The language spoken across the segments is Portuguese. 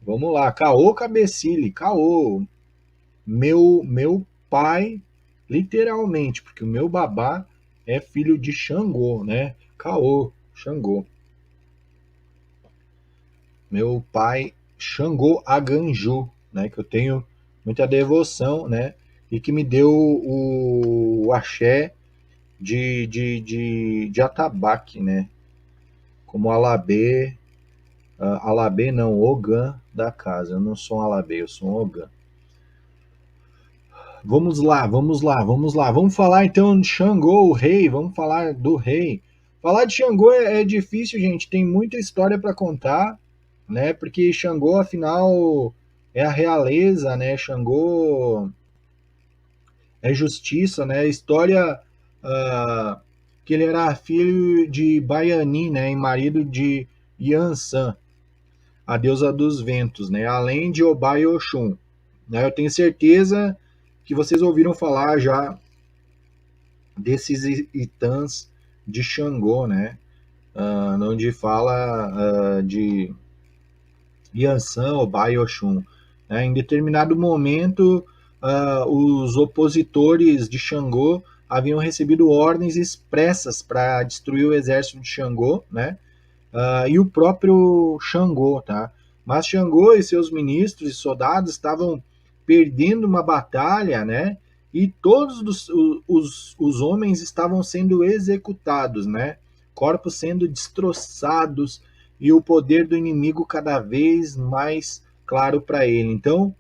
Vamos lá, Caô Cabecile, Caô, meu pai, literalmente, porque o meu babá é filho de Xangô, né? Caô, Xangô. Meu pai, Xangô Aganju, né? Que eu tenho muita devoção, né? E que me deu o axé de atabaque, né? Como Alabê, Alabê não, Ogã da casa. Eu não sou um Alabê, eu sou um Ogã. Vamos lá, vamos lá, vamos lá. Vamos falar então de Xangô, o rei. Vamos falar do rei. Falar de Xangô é difícil, gente. Tem muita história para contar, né? Porque Xangô, afinal, é a realeza, né? Xangô é justiça, né? História ah, que ele era filho de Baiani, né? E marido de Yansan, a deusa dos ventos, né? Além de Obá e Oxum, né? Eu tenho certeza que vocês ouviram falar já desses itãs de Xangô, né? Onde fala de Yansan, Obá e Oxum. Né? Em determinado momento, os opositores de Xangô haviam recebido ordens expressas para destruir o exército de Xangô, né? E o próprio Xangô, tá? Mas Xangô e seus ministros e soldados estavam perdendo uma batalha, né? E todos os homens estavam sendo executados, né? Corpos sendo destroçados e o poder do inimigo cada vez mais claro para ele. Então,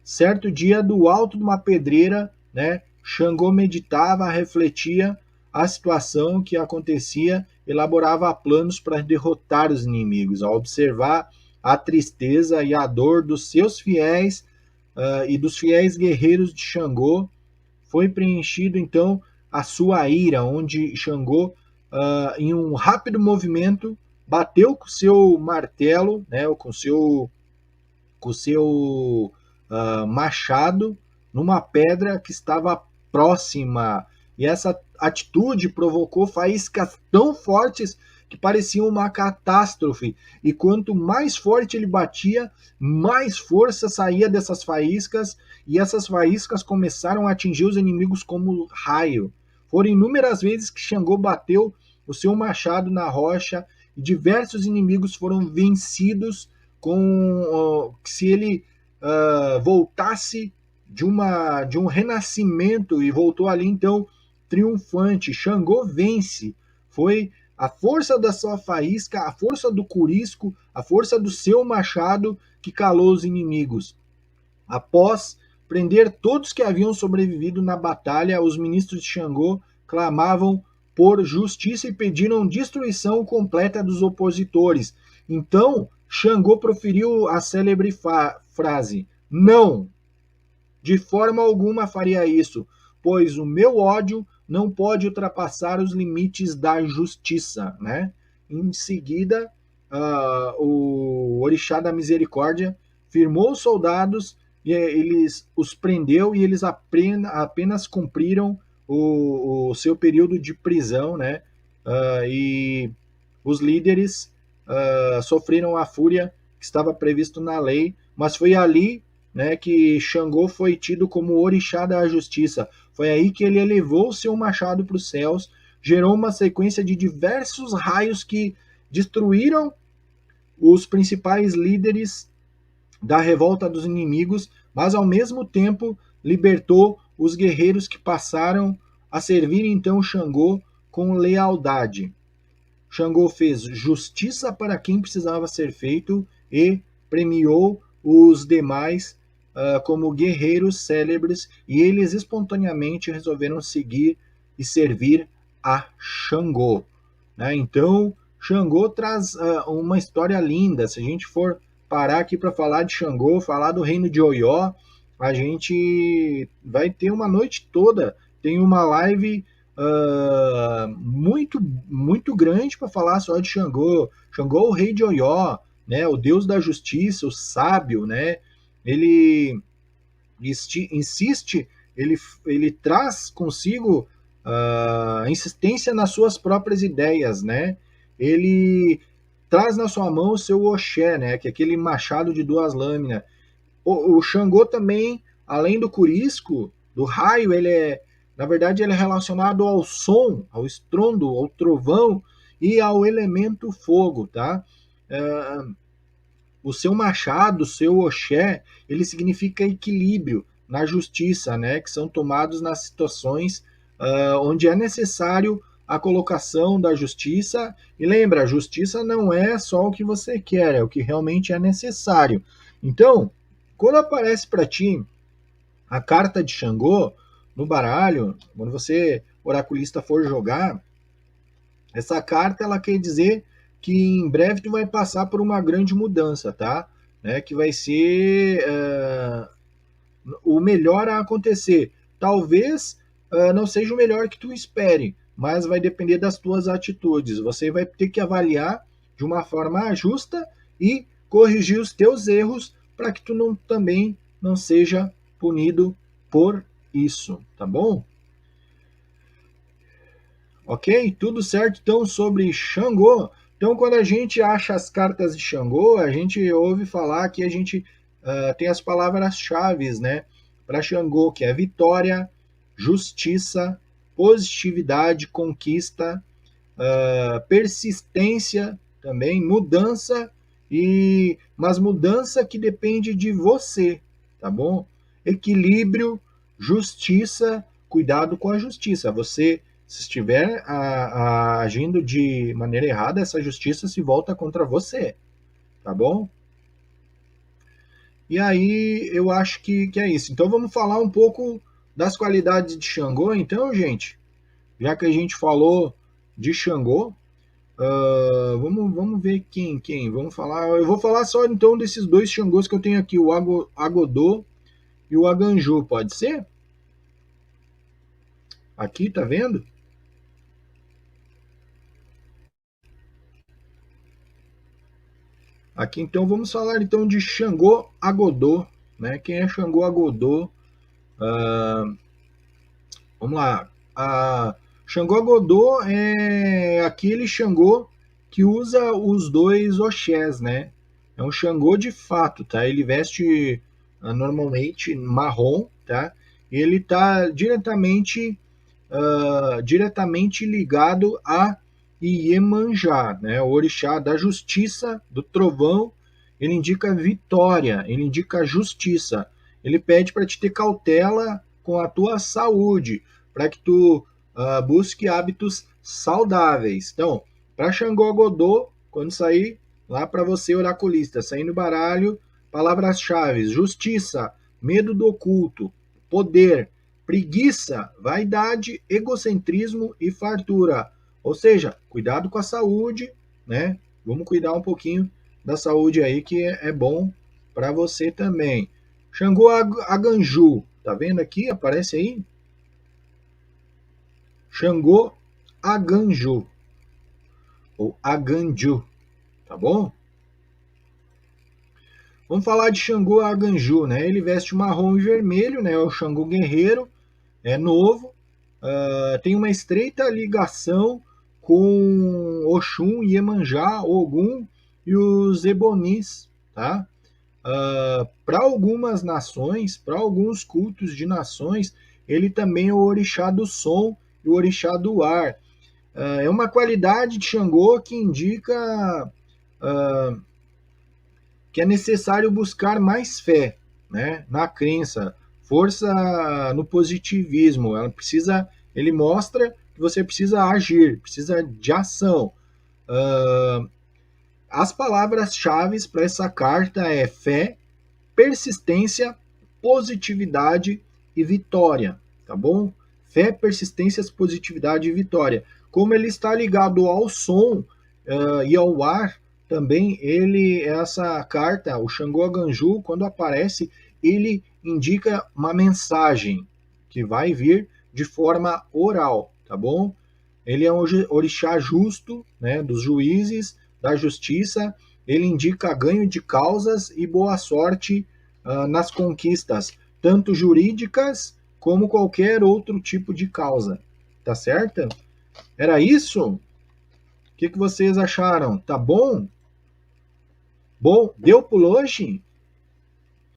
certo dia, do alto de uma pedreira, né? Xangô meditava, refletia a situação que acontecia, elaborava planos para derrotar os inimigos. Ao observar a tristeza e a dor dos seus fiéis e dos fiéis guerreiros de Xangô, foi preenchido então a sua ira, onde Xangô, em um rápido movimento, bateu com seu martelo, né, com seu machado numa pedra que estava próxima. E essa atitude provocou faíscas tão fortes que pareciam uma catástrofe. E quanto mais forte ele batia, mais força saía dessas faíscas, e essas faíscas começaram a atingir os inimigos como raio. Foram inúmeras vezes que Xangô bateu o seu machado na rocha e diversos inimigos foram vencidos com se ele voltasse de um renascimento e voltou ali então triunfante. Xangô vence. Foi a força da sua faísca, a força do curisco, a força do seu machado que calou os inimigos. Após prender todos que haviam sobrevivido na batalha, os ministros de Xangô clamavam por justiça e pediram destruição completa dos opositores. Então, Xangô proferiu a célebre frase: Não, de forma alguma faria isso, pois o meu ódio não pode ultrapassar os limites da justiça. Né? Em seguida, o Orixá da Misericórdia firmou os soldados e eles os prendeu e eles apenas cumpriram o seu período de prisão, né? E os líderes sofreram a fúria que estava previsto na lei, mas foi ali, né, que Xangô foi tido como o orixá da justiça. Foi aí que ele elevou seu machado para os céus, gerou uma sequência de diversos raios que destruíram os principais líderes da revolta dos inimigos, mas ao mesmo tempo libertou os guerreiros que passaram a servir então Xangô com lealdade. Xangô fez justiça para quem precisava ser feito e premiou os demais como guerreiros célebres, e eles espontaneamente resolveram seguir e servir a Xangô. Né? Então, Xangô traz uma história linda. Se a gente for parar aqui para falar de Xangô, falar do reino de Oió, a gente vai ter uma noite toda. Tem uma live muito, muito grande para falar só de Xangô. Xangô, o rei de Oió, né, o deus da justiça, o sábio, né, ele insiste, ele traz consigo insistência nas suas próprias ideias, né, ele traz na sua mão o seu Oxé, né, que é aquele machado de 2 lâminas. O Xangô também, além do curisco, do raio, na verdade, ele é relacionado ao som, ao estrondo, ao trovão e ao elemento fogo, tá? O seu machado, o seu Oxé, ele significa equilíbrio na justiça, né? Que são tomados nas situações onde é necessário a colocação da justiça. E lembra, a justiça não é só o que você quer, é o que realmente é necessário. Então, quando aparece para ti a carta de Xangô no baralho, quando você, oraculista, for jogar, essa carta ela quer dizer que em breve tu vai passar por uma grande mudança, tá? Né, que vai ser o melhor a acontecer. Talvez não seja o melhor que tu espere, mas vai depender das tuas atitudes. Você vai ter que avaliar de uma forma justa e corrigir os teus erros para que tu também não seja punido por isso, tá bom? Ok? Tudo certo então sobre Xangô. Então, quando a gente acha as cartas de Xangô, a gente ouve falar que a gente tem as palavras-chave, né? Para Xangô, que é vitória, justiça, positividade, conquista, persistência também, mudança, mas mudança que depende de você, tá bom? Equilíbrio, justiça, cuidado com a justiça. Você, se estiver agindo de maneira errada, essa justiça se volta contra você, tá bom? E aí eu acho que é isso. Então vamos falar um pouco das qualidades de Xangô, então, gente. Já que a gente falou de Xangô, vamos ver quem. Vamos falar. Eu vou falar só então desses 2 Xangôs que eu tenho aqui, o Agodô e o Aganju, pode ser? Aqui, tá vendo? Aqui então vamos falar então de Xangô Agodô, né? Quem é Xangô Agodô? Vamos lá. Xangô Agodô é aquele Xangô que usa os 2 Oxés, né? É um Xangô de fato, tá? Ele veste normalmente marrom, tá? E ele está diretamente ligado a Iemanjá, né? O orixá da justiça, do trovão. Ele indica vitória, ele indica justiça. Ele pede para te ter cautela com a tua saúde, para que tu busque hábitos saudáveis. Então, para Xangô Agodô, quando sair lá para você, oraculista, sair no baralho, palavras-chave: justiça, medo do oculto, poder, preguiça, vaidade, egocentrismo e fartura. Ou seja, cuidado com a saúde, né? Vamos cuidar um pouquinho da saúde aí, que é bom para você também. Xangô Aganju, tá vendo aqui? Aparece aí? Xangô Aganju, ou Aganju, tá bom? Vamos falar de Xangô Aganju, né? Ele veste marrom e vermelho, né? É o Xangô guerreiro, é novo, tem uma estreita ligação com Oxum, Iemanjá, Ogum e os Ebonis, tá? Para algumas nações, para alguns cultos de nações, ele também é o orixá do som e o orixá do ar. É uma qualidade de Xangô que indica que é necessário buscar mais fé, né, na crença, força no positivismo. Ele mostra que você precisa agir, precisa de ação. As palavras-chave para essa carta é fé, persistência, positividade e vitória, tá bom? Fé, persistência, positividade e vitória. Como ele está ligado ao som e ao ar, também essa carta, o Xangô Aganju, quando aparece, ele indica uma mensagem que vai vir de forma oral, tá bom? Ele é um orixá justo, né, dos juízes, da justiça. Ele indica ganho de causas e boa sorte nas conquistas, tanto jurídicas como qualquer outro tipo de causa. Tá certo? Era isso? O que vocês acharam? Tá bom? Bom, deu por hoje?